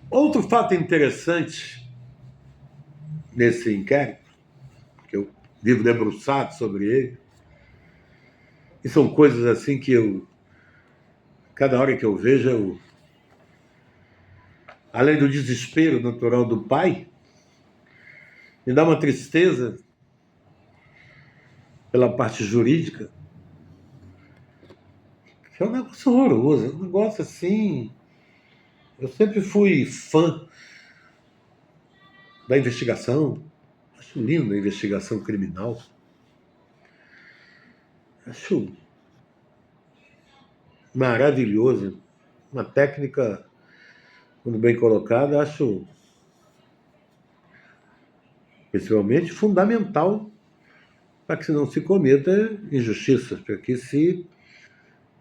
Outro fato interessante nesse inquérito, que eu vivo debruçado sobre ele, e são coisas assim que cada hora que eu vejo, além do desespero natural do pai, me dá uma tristeza pela parte jurídica, que é um negócio horroroso, é um negócio assim. Eu sempre fui fã da investigação, acho lindo a investigação criminal, acho maravilhoso, uma técnica, quando bem colocada, acho principalmente fundamental para que não se cometa injustiças, para que se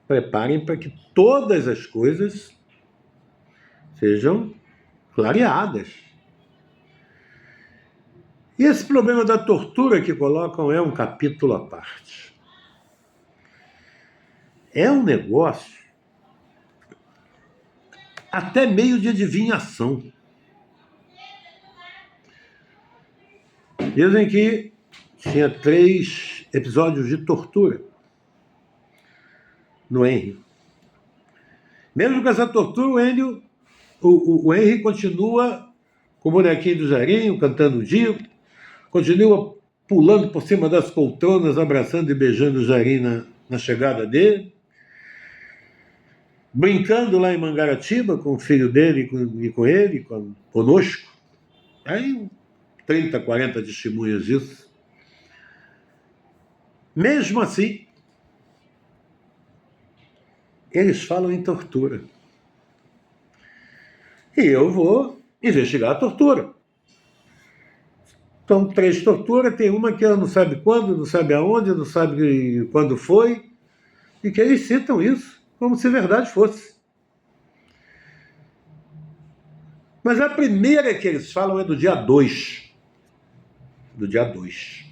preparem para que todas as coisas sejam clareadas. E esse problema da tortura que colocam é um capítulo à parte. É um negócio até meio de adivinhação. Dizem que tinha 3 episódios de tortura no Henry. Mesmo com essa tortura, o Henry continua com o bonequinho do Jarinho, cantando Dio, continua pulando por cima das poltronas, abraçando e beijando o Jarinho na chegada dele, brincando lá em Mangaratiba com o filho dele e com ele, conosco. Aí 30, 40 testemunhas disso. Mesmo assim, eles falam em tortura. E eu vou investigar a tortura. São 3 torturas, tem uma que ela não sabe quando, não sabe aonde, não sabe quando foi, e que eles citam isso como se verdade fosse. Mas a primeira que eles falam é do dia 2. Do dia 2.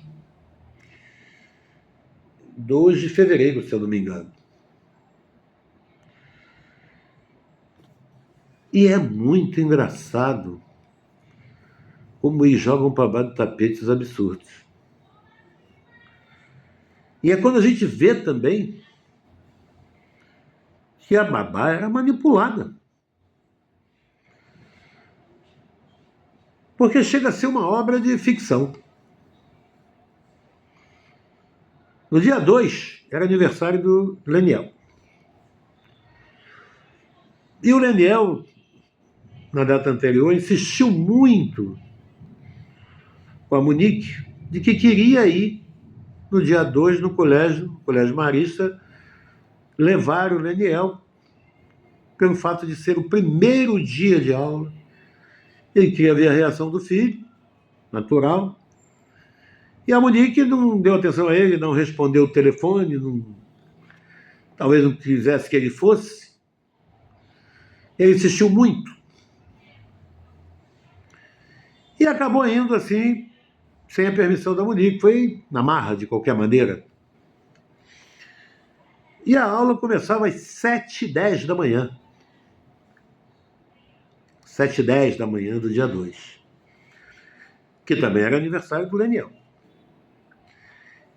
2 de fevereiro, se eu não me engano. E é muito engraçado como eles jogam para baixo do tapete os absurdos. E é quando a gente vê também que a babá era manipulada. Porque chega a ser uma obra de ficção. No dia 2 era aniversário do Leniel. E o Leniel, na data anterior, insistiu muito com a Monique de que queria ir no dia 2 no Colégio Marista, levar o Leniel, pelo fato de ser o primeiro dia de aula. Ele queria ver a reação do filho, natural. E a Monique não deu atenção a ele, não respondeu o telefone, talvez não quisesse que ele fosse. Ele insistiu muito. E acabou indo assim, sem a permissão da Monique, foi na marra, de qualquer maneira. E a aula começava às 7h10 da manhã. 7h10 da manhã do dia 2. Que também era aniversário do Leniel.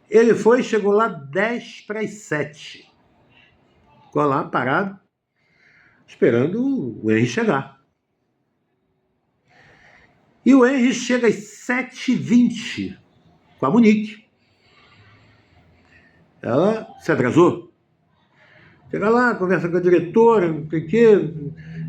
Ele foi e chegou lá 10 para as 7. Ficou lá parado, esperando o Henry chegar. E o Henry chega às 7h20 com a Monique. Ela se atrasou. Chega lá, conversa com a diretora, não sei o quê,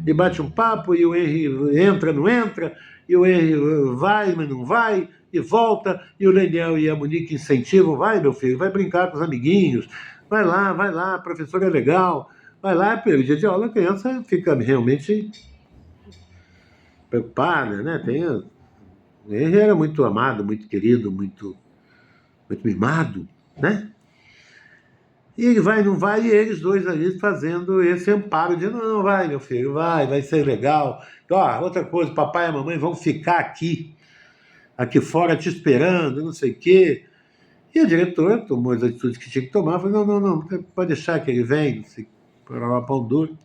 e bate um papo, e o Henry entra, não entra, e o Henry vai, mas não vai, e volta, e o Leniel e a Monique incentivam, vai, meu filho, vai brincar com os amiguinhos, vai lá, a professora é legal, vai lá, pelo dia de aula a criança fica realmente preocupada, né? O Henry era muito amado, muito querido, muito mimado, né? E ele vai, não vai, e eles dois ali fazendo esse amparo de não, vai, meu filho, vai ser legal. Ó, outra coisa, papai e a mamãe vão ficar aqui fora te esperando, não sei o quê. E a diretora tomou as atitudes que tinha que tomar, falou, não, pode deixar que ele vem, não sei, para pão duro.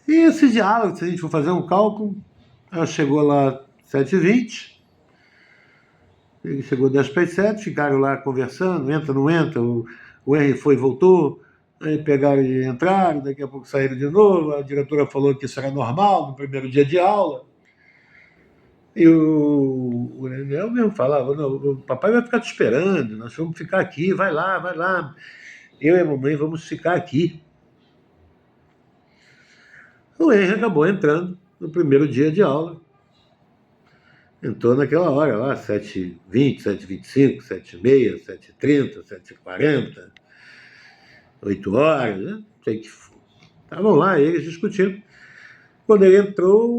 E esse diálogo, se a gente for fazer um cálculo, ela chegou lá 7h20, ele chegou 10 para as 7, ficaram lá conversando, entra, não entra, o R foi e voltou, aí pegaram e entraram, daqui a pouco saíram de novo, a diretora falou que isso era normal no primeiro dia de aula. E o Daniel mesmo falava, não, o papai vai ficar te esperando, nós vamos ficar aqui, vai lá, vai lá. Eu e a mamãe vamos ficar aqui. O Henry acabou entrando no primeiro dia de aula. Entrou naquela hora lá, 7h20, 7h25, 7h30, 7h30, 7h40, 8 horas, né? Sei que estavam lá eles discutindo. Quando ele entrou,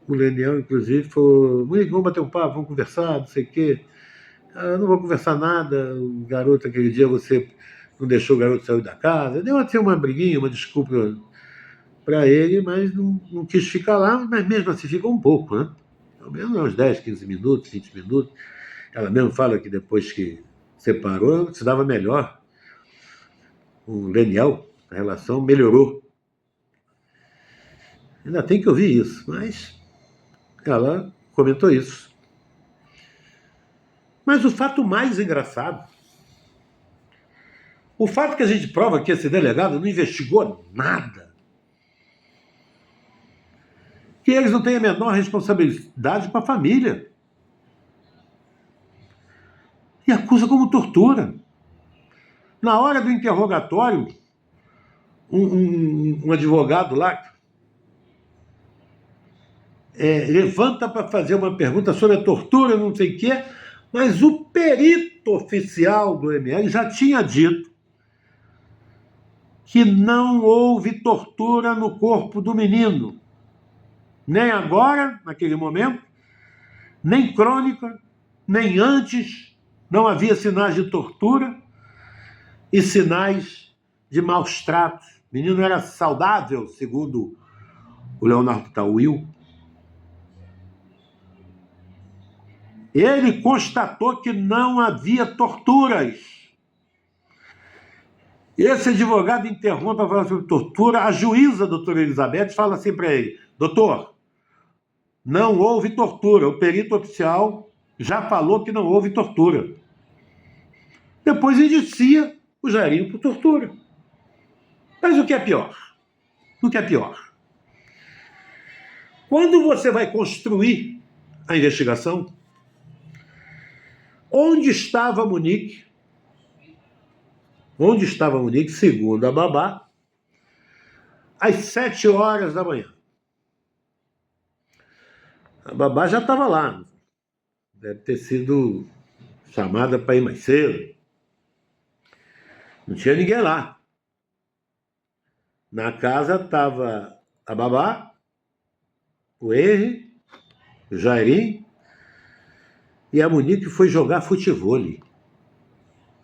o Daniel, inclusive, falou: Monique, vamos bater um papo, vamos conversar, não sei o quê. Eu não vou conversar nada, o garoto, aquele dia você não deixou o garoto sair da casa. Deu até uma briguinha, uma desculpa para ele, mas não quis ficar lá, mas mesmo assim ficou um pouco, né? Pelo menos uns 10, 15 minutos, 20 minutos. Ela mesmo fala que depois que separou, se dava melhor. O Daniel, a relação melhorou. Ainda tem que ouvir isso, mas ela comentou isso. Mas o fato mais engraçado, o fato que a gente prova que esse delegado não investigou nada, que eles não têm a menor responsabilidade com a família, e acusa como tortura. Na hora do interrogatório, um advogado lá levanta para fazer uma pergunta sobre a tortura, não sei o quê, mas o perito oficial do ML já tinha dito que não houve tortura no corpo do menino. Nem agora, naquele momento, nem crônica, nem antes, não havia sinais de tortura e sinais de maus tratos. O menino era saudável, segundo o Leonardo Tawil. Ele constatou que não havia torturas. Esse advogado interrompe para falar sobre tortura. A juíza, a doutora Elizabeth, fala assim para ele: doutor, não houve tortura. O perito oficial já falou que não houve tortura. Depois indicia o Jairinho por tortura. Mas o que é pior? O que é pior? Quando você vai construir a investigação, onde estava a Monique? Onde estava a Monique, segundo a babá, às 7 horas da manhã? A babá já estava lá. Deve ter sido chamada para ir mais cedo. Não tinha ninguém lá. Na casa estava a babá, o Henry, o Jairinho, e a Monique foi jogar futevôlei.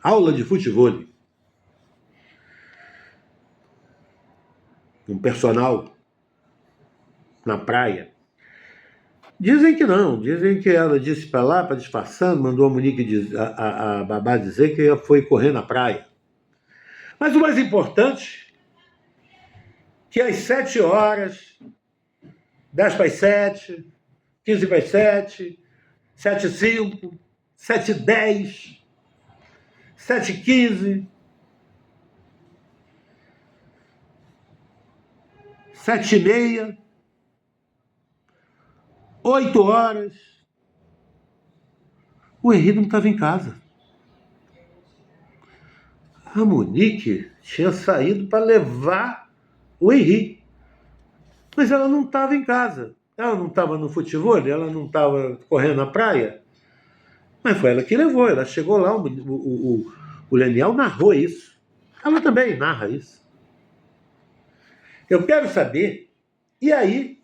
Aula de futevôlei. Um personal na praia. Dizem que não, dizem que ela disse para lá, para disfarçando, mandou a Monique, a babá dizer que ela foi correr na praia. Mas o mais importante, que às 7 horas, 10 para as 7, 15 para as 7, 7h05, 7h10, 7h15, 7h30, 8 horas, o Henrique não estava em casa. A Monique tinha saído para levar o Henrique, mas ela não estava em casa. Ela não estava no futebol, ela não estava correndo na praia. Mas foi ela que levou, ela chegou lá, o Leniel narrou isso. Ela também narra isso. Eu quero saber, e aí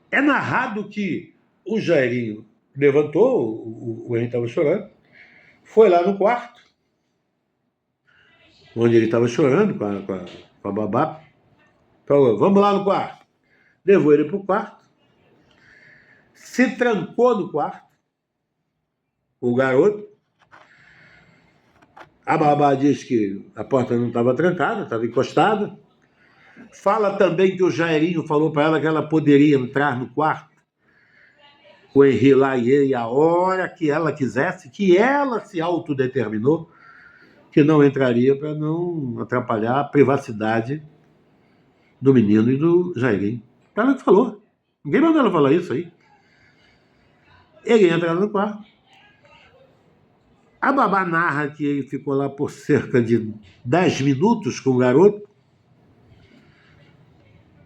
é narrado que o Jairinho levantou, o Henrique estava chorando, foi lá no quarto, onde ele estava chorando com a babá, falou: vamos lá no quarto. Levou ele para o quarto, se trancou no quarto, o garoto, A babá diz que a porta não estava trancada, estava encostada. Fala também que o Jairinho falou para ela que ela poderia entrar no quarto com o Henri lá e ele a hora que ela quisesse, que ela se autodeterminou que não entraria para não atrapalhar a privacidade do menino e do Jairinho. Ela que falou. Ninguém mandou ela falar isso aí. Ele entra no quarto. A babá narra que ele ficou lá por cerca de 10 minutos com o garoto.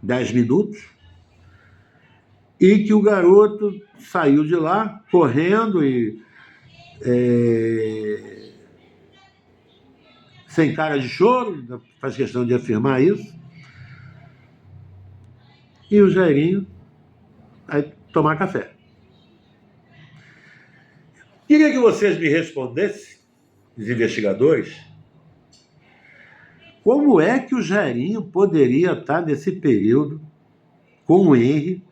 10 minutos. E que o garoto saiu de lá correndo e sem cara de choro, faz questão de afirmar isso. E o Jairinho vai tomar café. Queria que vocês me respondessem, os investigadores, como é que o Jairinho poderia estar nesse período com o Henri,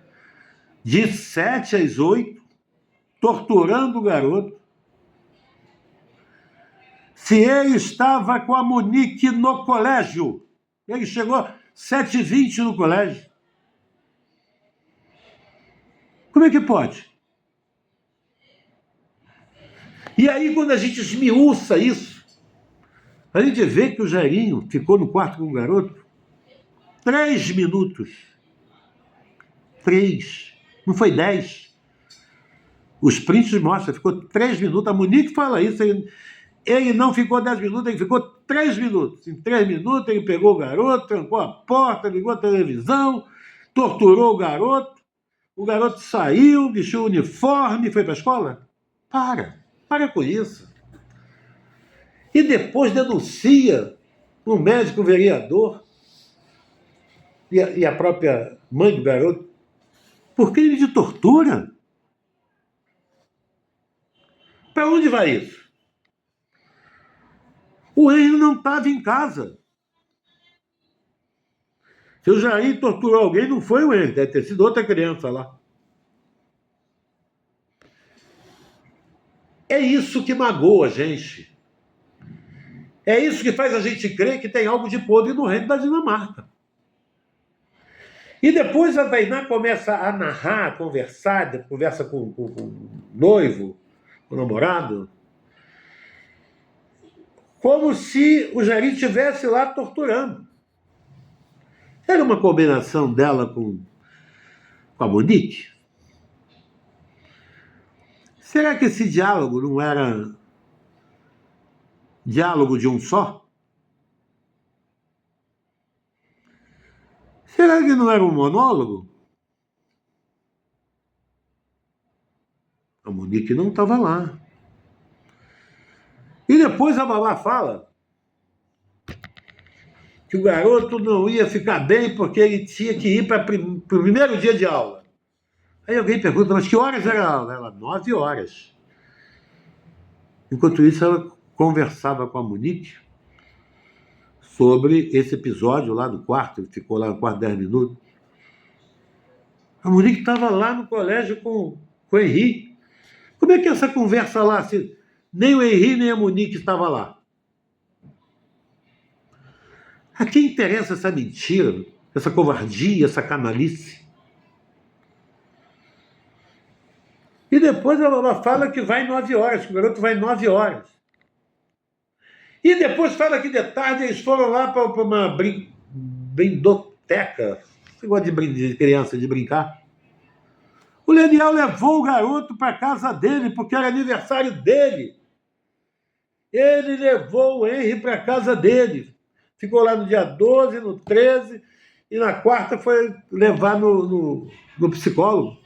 de 7 às 8, torturando o garoto, se ele estava com a Monique no colégio. Ele chegou 7h20 no colégio. Como é que pode? E aí, quando a gente esmiuça isso, a gente vê que o Jairinho ficou no quarto com o garoto 3 minutos. 3. Não foi 10. Os prints mostram, ficou 3 minutos. A Monique fala isso. Ele não ficou 10 minutos, ele ficou 3 minutos. Em 3 minutos ele pegou o garoto, trancou a porta, ligou a televisão, torturou o garoto saiu, vestiu o uniforme e foi para a escola? Para com isso. E depois denuncia o médico vereador e a própria mãe do garoto por crime de tortura. Para onde vai isso? O Henri não estava em casa. Se o Jair torturou alguém, não foi o Henri, deve ter sido outra criança lá. É isso que magoa a gente. É isso que faz a gente crer que tem algo de podre no reino da Dinamarca. E depois a Tainá começa a narrar, a conversar, conversa com o noivo, com o namorado, como se o Jair estivesse lá torturando. Era uma combinação dela com a Monique? Será que esse diálogo não era diálogo de um só? Será que não era um monólogo? A Monique não estava lá. E depois a babá fala que o garoto não ia ficar bem porque ele tinha que ir para o primeiro dia de aula. Aí alguém pergunta, mas que horas era a aula? Ela, 9 horas. Enquanto isso, ela conversava com a Monique sobre esse episódio lá do quarto, ele ficou lá no quarto 10 minutos. A Monique estava lá no colégio com o Henri. Como é que é essa conversa lá, se nem o Henri nem a Monique estavam lá? A quem interessa essa mentira, essa covardia, essa canalice? E depois ela fala que vai 9 horas, que o garoto vai 9 horas. E depois fala que de tarde eles foram lá para uma brindoteca. Você gosta de criança, de brincar? O Leniel levou o garoto para casa dele, porque era aniversário dele. Ele levou o Henri para casa dele. Ficou lá no dia 12, no 13, e na quarta foi levar no psicólogo.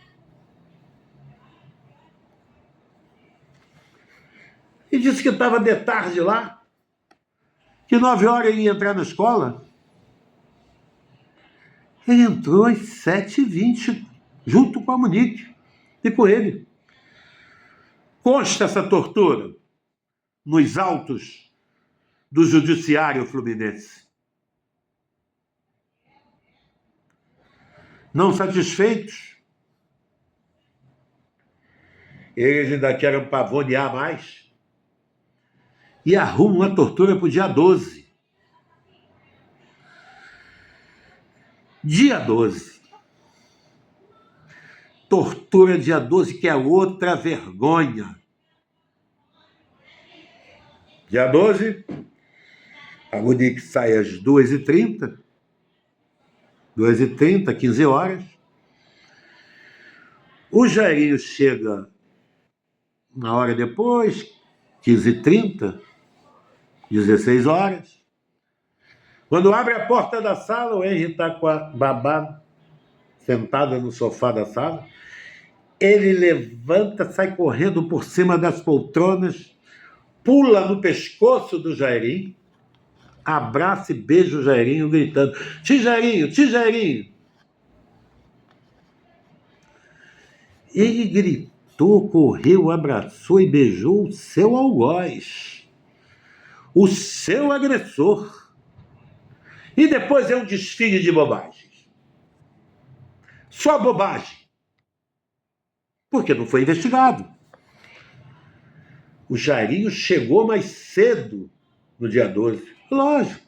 E disse que estava de tarde lá, que 9 horas ele ia entrar na escola. Ele entrou às 7h20, junto com a Monique e com ele. Consta essa tortura nos autos do Judiciário Fluminense. Não satisfeitos, eles ainda querem pavonear mais e arruma uma tortura para o dia 12. Dia 12. Tortura dia 12, que é outra vergonha. Dia 12, a Monique sai às 2h30, 15 horas. O Jairinho chega uma hora depois, 15h30, 16 horas. Quando abre a porta da sala, o Henry está com a babá sentada no sofá da sala. Ele levanta, sai correndo por cima das poltronas, pula no pescoço do Jairinho, abraça e beija o Jairinho, gritando: Tijairinho, Tijairinho! Ele gritou, correu, abraçou e beijou o seu algoz, o seu agressor. E depois é um desfile de bobagens. Só bobagem. Porque não foi investigado. O Jairinho chegou mais cedo no dia 12. Lógico.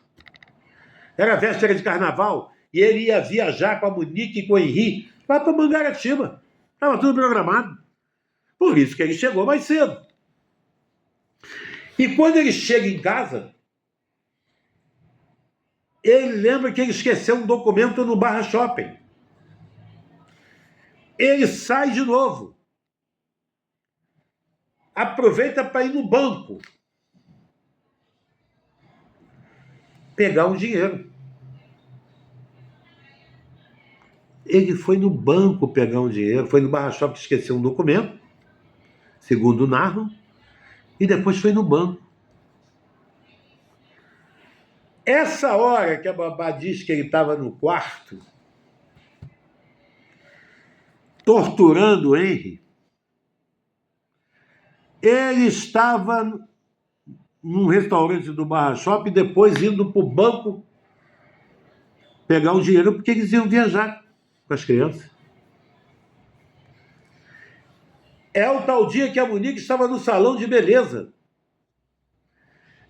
Era véspera de carnaval e ele ia viajar com a Monique e com o Henri lá para Mangaratiba. Estava tudo programado. Por isso que ele chegou mais cedo. E quando ele chega em casa, ele lembra que ele esqueceu um documento no Barra Shopping. Ele sai de novo. Aproveita para ir no banco pegar um dinheiro. Ele foi no banco pegar um dinheiro, foi no Barra Shopping, esqueceu um documento, segundo narram, e depois foi no banco. Essa hora que a babá diz que ele estava no quarto, torturando o Henry, ele estava num restaurante do Barra Shopping, depois indo para o banco pegar o dinheiro, porque eles iam viajar com as crianças. É o tal dia que a Monique estava no salão de beleza,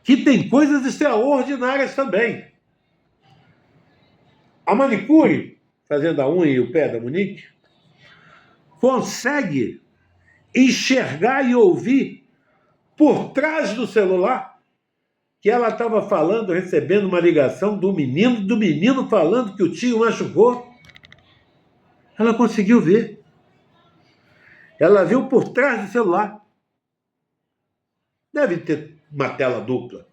que tem coisas extraordinárias também. A manicure, fazendo a unha e o pé da Monique, consegue enxergar e ouvir por trás do celular que ela estava falando, recebendo uma ligação do menino falando que o tio machucou. Ela conseguiu ver. Ela viu por trás do celular. Deve ter uma tela dupla,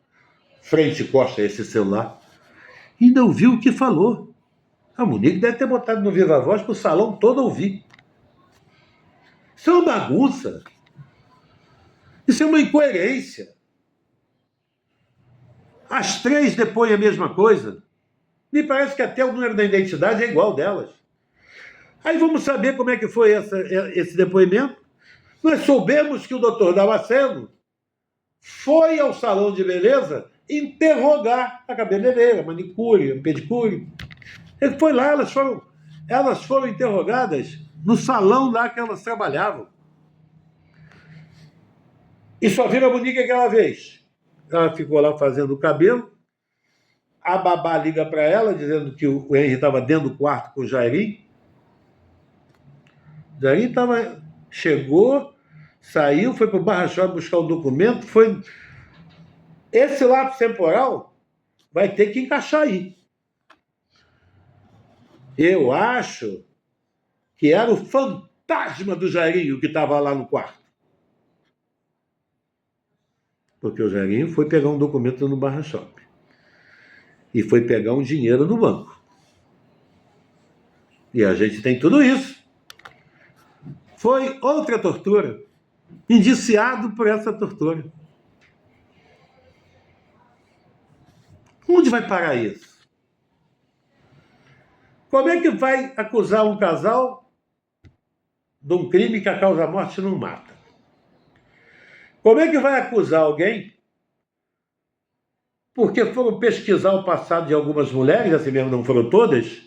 frente e costa a esse celular. E não viu o que falou. A Monique deve ter botado no Viva Voz para o salão todo ouvir. Isso é uma bagunça. Isso é uma incoerência. As três depõem a mesma coisa. Me parece que até o número da identidade é igual delas. Aí vamos saber como é que foi esse depoimento. Nós soubemos que o doutor Damasceno foi ao salão de beleza interrogar a cabeleireira, a manicure, a pedicure. Ele foi lá, elas foram interrogadas no salão lá que elas trabalhavam. E só viram a Monique aquela vez. Ela ficou lá fazendo o cabelo. A babá liga para ela, dizendo que o Henry estava dentro do quarto com o Jairinho. O Jairinho chegou, saiu, foi para o Barra Shopping buscar o documento. Esse lapso temporal vai ter que encaixar aí. Eu acho que era o fantasma do Jairinho que estava lá no quarto. Porque o Jairinho foi pegar um documento no Barra Shopping. E foi pegar um dinheiro no banco. E a gente tem tudo isso. Foi outra tortura. Indiciado por essa tortura. Onde vai parar isso? Como é que vai acusar um casal de um crime que a causa-morte não mata? Como é que vai acusar alguém porque foram pesquisar o passado de algumas mulheres, assim mesmo não foram todas,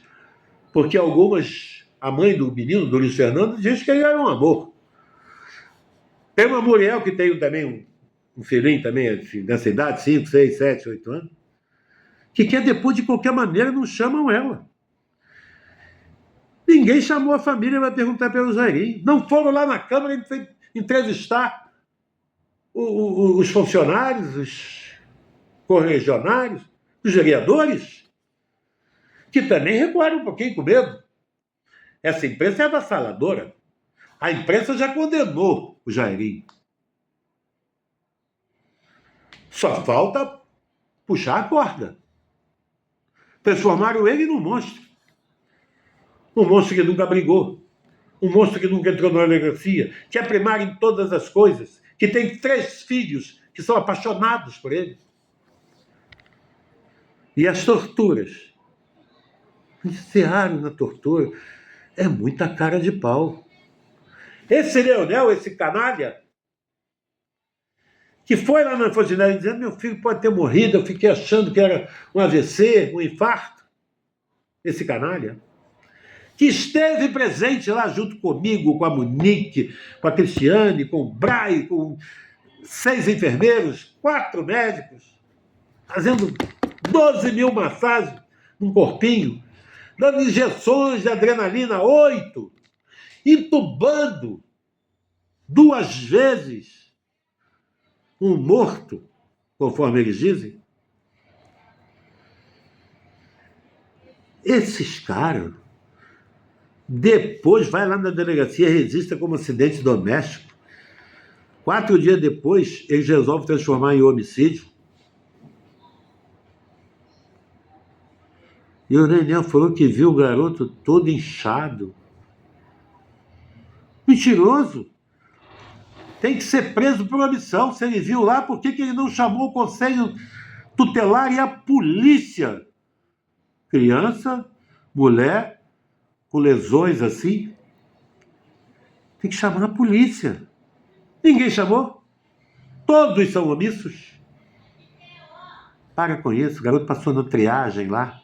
porque algumas, a mãe do menino, do Luiz Fernando, diz que ele era um amor. Tem uma Muriel que tem também um filhinho também assim, dessa idade, 5, 6, 7, 8 anos, que quer depor de qualquer maneira, não chamam ela. Ninguém chamou a família para perguntar pelo Jairinho. Não foram lá na Câmara entrevistar os funcionários, os correligionários, os vereadores, que também recuaram um pouquinho com medo. Essa imprensa é avassaladora. A imprensa já condenou o Jairinho. Só falta puxar a corda. Transformaram ele num monstro. Um monstro que nunca brigou. Um monstro que nunca entrou na delegacia. Que é primário em todas as coisas. Que tem 3 filhos que são apaixonados por ele. E as torturas. Encerraram na tortura. É muita cara de pau. Esse Leonel, esse canalha, que foi lá na Fordinelli dizendo: meu filho pode ter morrido, eu fiquei achando que era um AVC, um infarto. Esse canalha, que esteve presente lá junto comigo, com a Monique, com a Cristiane, com o Brai, com 6 enfermeiros, 4 médicos, fazendo 12 mil massagens num corpinho, dando injeções de adrenalina, 8, entubando 2 vezes um morto, conforme eles dizem. Esses caras, depois vai lá na delegacia, registra como acidente doméstico. 4 dias depois, eles resolvem transformar em homicídio. E o Nenel falou que viu o garoto todo inchado. Mentiroso! Tem que ser preso por omissão. Se ele viu lá, por que ele não chamou o conselho tutelar e a polícia? Criança, mulher, com lesões assim, tem que chamar a polícia. Ninguém chamou. Todos são omissos. Para com isso, o garoto passou na triagem lá.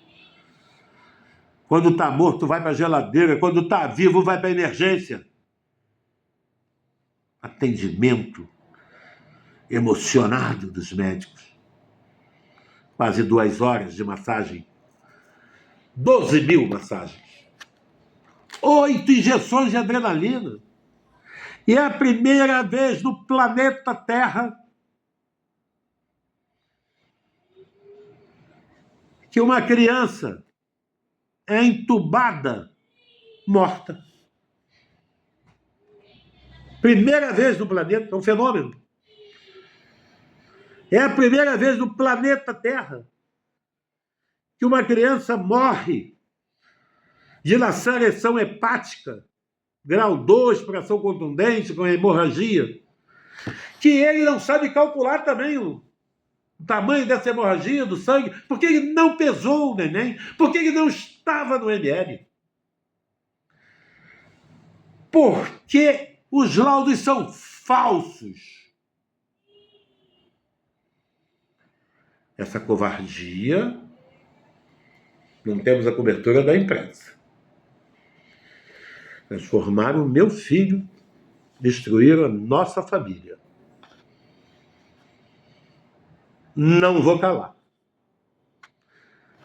Quando está morto, vai para a geladeira. Quando está vivo, vai para a emergência. Atendimento emocionado dos médicos. Quase 2 horas de massagem. 12 mil massagens. 8 injeções de adrenalina. E é a primeira vez no planeta Terra que uma criança é entubada, morta. Primeira vez no planeta, é um fenômeno. É a primeira vez no planeta Terra que uma criança morre de laceração hepática, grau 2, fração contundente, com hemorragia, que ele não sabe calcular também o tamanho dessa hemorragia do sangue, porque ele não pesou o neném, porque ele não estava no ML. Porque os laudos são falsos. Essa covardia, não temos a cobertura da imprensa. Transformaram o meu filho, destruíram a nossa família. Não vou calar.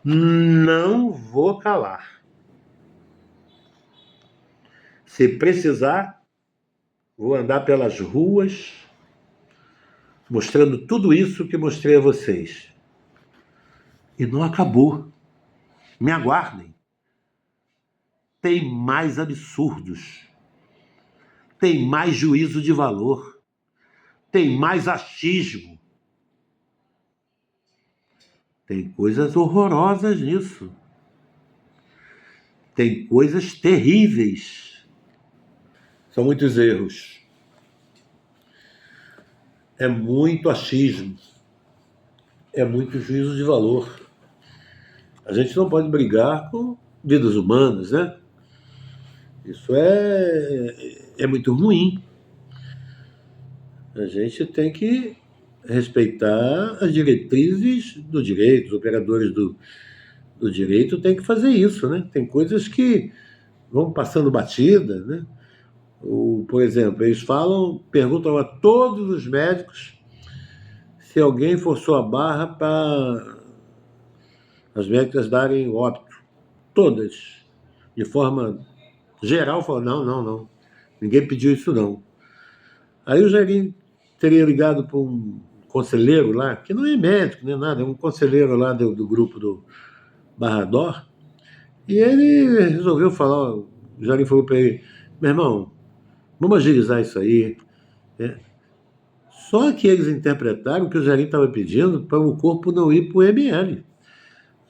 Não vou calar. Se precisar, vou andar pelas ruas mostrando tudo isso que mostrei a vocês. E não acabou. Me aguardem. Tem mais absurdos. Tem mais juízo de valor. Tem mais achismo. Tem coisas horrorosas nisso. Tem coisas terríveis. São muitos erros. É muito achismo. É muito juízo de valor. A gente não pode brigar com vidas humanas, né? Isso é muito ruim. A gente tem que respeitar as diretrizes do direito, os operadores do direito têm que fazer isso, né? Tem coisas que vão passando batida, né? Por exemplo, eles perguntam a todos os médicos se alguém forçou a barra para as médicas darem óbito. Todas. De forma geral, falou, não, não, não. Ninguém pediu isso, não. Aí o Jairinho teria ligado para um conselheiro lá, que não é médico nem nada, é um conselheiro lá do grupo do Barrador, e ele resolveu falar, o Jairinho falou para ele, meu irmão, vamos agilizar isso aí. Só que eles interpretaram que o Jairinho estava pedindo para o corpo não ir para o ML.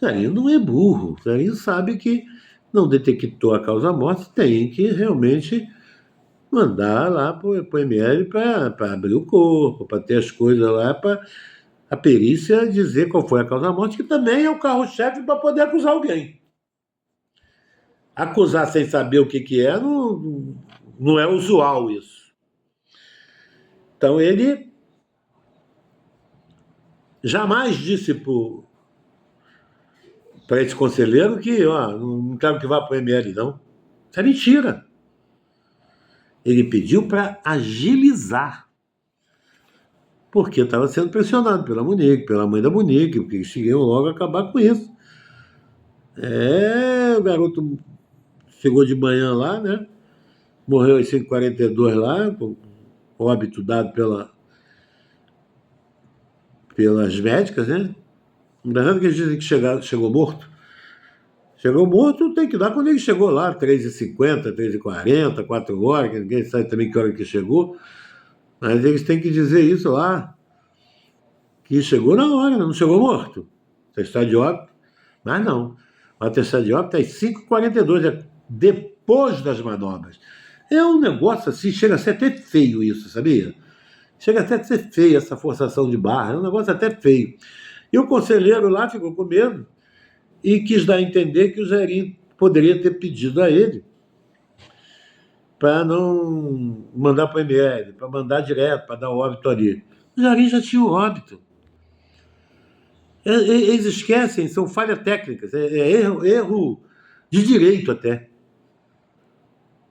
O Jairinho não é burro, o Jairinho sabe que não detectou a causa-morte, tem que realmente mandar lá para o ML para abrir o corpo, para ter as coisas lá, para a perícia dizer qual foi a causa-morte, que também é o carro-chefe para poder acusar alguém. Acusar sem saber o que é, não é usual isso. Então ele jamais disse para esse conselheiro que não quero que vá para o ML, não. Isso é mentira. Ele pediu para agilizar, porque estava sendo pressionado pela Monique, pela mãe da Monique, porque eles queriam logo acabar com isso. O garoto chegou de manhã lá, né? Morreu às 5h42 lá, com óbito dado pelas médicas, né? Engraçado que eles dizem que chegou morto. Chegou morto, tem que dar quando ele chegou lá, 3h50, 3h40, 4 horas, que ninguém sabe também que hora que chegou. Mas eles têm que dizer isso lá, que chegou na hora, não chegou morto. Atestado de óbito, mas não. O atestado de óbito é às 5h42, é depois das manobras. É um negócio assim, chega a ser até feio isso, sabia? Chega até a ser feio essa forçação de barra, é um negócio até feio. E o conselheiro lá ficou com medo e quis dar a entender que o Jairinho poderia ter pedido a ele para não mandar para o ML, para mandar direto, para dar o óbito ali. O Jairinho já tinha o óbito. Eles esquecem, são falhas técnicas, é erro de direito até.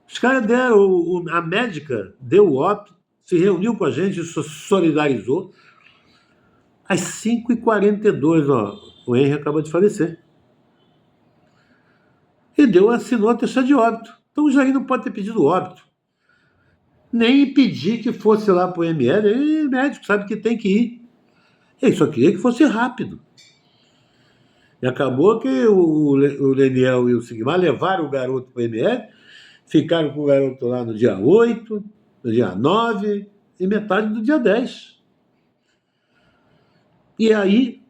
Os caras deram, a médica deu o óbito, se reuniu com a gente, se solidarizou. Às 5h42, o Henry acaba de falecer. E assinou a atestado de óbito. Então o Jair não pode ter pedido óbito. Nem pedir que fosse lá para o ML. Ele é médico, sabe que tem que ir. Ele só queria que fosse rápido. E acabou que o Leniel e o Sigmar levaram o garoto para o ML, ficaram com o garoto lá no dia 8, no dia 9 e metade do dia 10. E aí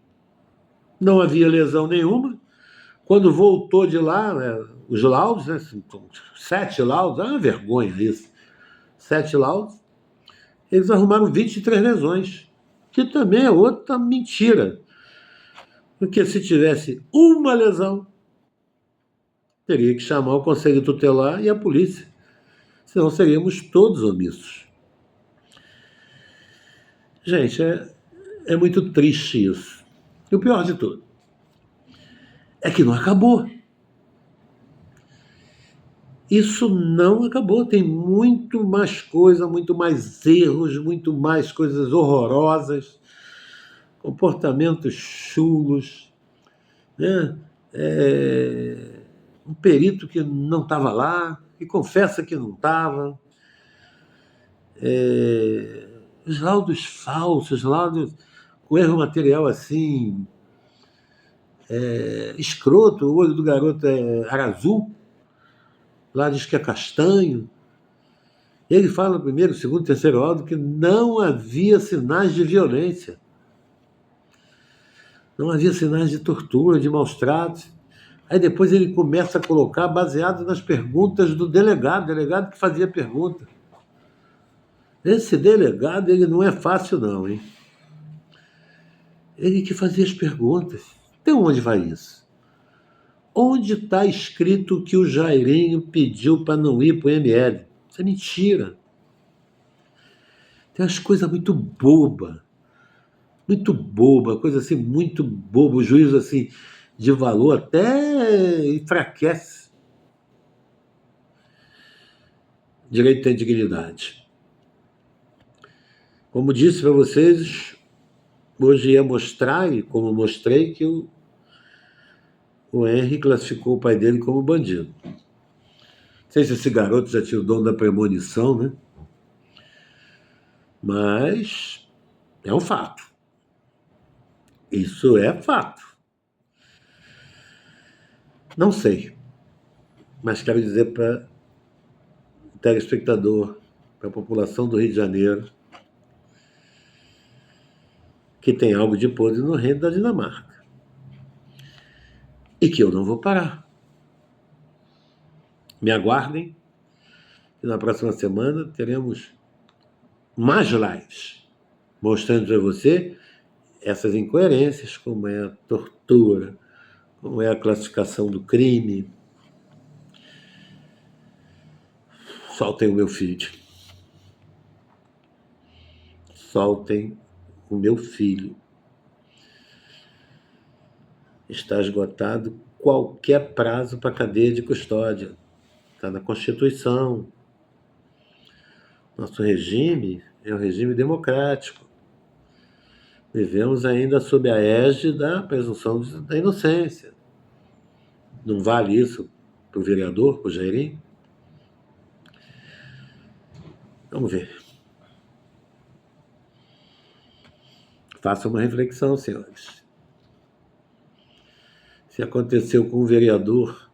não havia lesão nenhuma. Quando voltou de lá, né, os laudos, né, 7 laudos, é uma vergonha isso. 7 laudos, eles arrumaram 23 lesões, que também é outra mentira. Porque se tivesse uma lesão, teria que chamar o Conselho Tutelar e a polícia. Senão seríamos todos omissos. Gente, é muito triste isso. E o pior de tudo é que não acabou. Isso não acabou. Tem muito mais coisa, muito mais erros, muito mais coisas horrorosas, comportamentos chulos, né? Um perito que não estava lá, que confessa que não estava. Os laudos falsos, laudos com erro material assim, escroto. O olho do garoto era azul, lá diz que é castanho. Ele fala no primeiro, segundo, terceiro laudo que não havia sinais de violência. Não havia sinais de tortura, de maus tratos. Aí depois ele começa a colocar baseado nas perguntas do delegado que fazia pergunta. Esse delegado, ele não é fácil não, hein? Ele que fazia as perguntas. Até onde vai isso? Onde está escrito que o Jairinho pediu para não ir para o ML? Isso é mentira. Tem umas coisas muito boba, coisa assim muito boba, o juízo assim de valor até enfraquece. Direito à dignidade. Como disse para vocês, hoje ia mostrar, e como mostrei, que o Henry classificou o pai dele como bandido. Não sei se esse garoto já tinha o dom da premonição, né? Mas é um fato. Isso é fato. Não sei, mas quero dizer para o telespectador, para a população do Rio de Janeiro, que tem algo de podre no reino da Dinamarca. E que eu não vou parar. Me aguardem, e na próxima semana teremos mais lives, mostrando para você essas incoerências, como é a tortura, como é a classificação do crime. Soltem o meu filho. Soltem o meu filho. Está esgotado qualquer prazo para cadeia de custódia. Está na Constituição. Nosso regime é um regime democrático. Vivemos ainda sob a égide da presunção da inocência. Não vale isso para o vereador, para o Jairinho? Vamos ver. Faça uma reflexão, senhores. Se aconteceu com um vereador,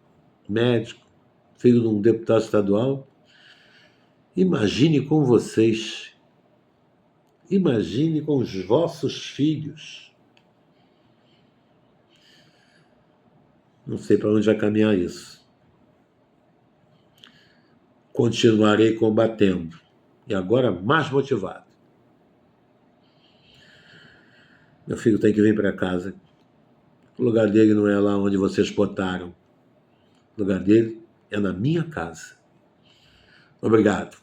médico, filho de um deputado estadual, imagine com vocês. Imagine com os vossos filhos. Não sei para onde vai caminhar isso. Continuarei combatendo. E agora mais motivado. Meu filho tem que vir para casa. O lugar dele não é lá onde vocês botaram. O lugar dele é na minha casa. Obrigado.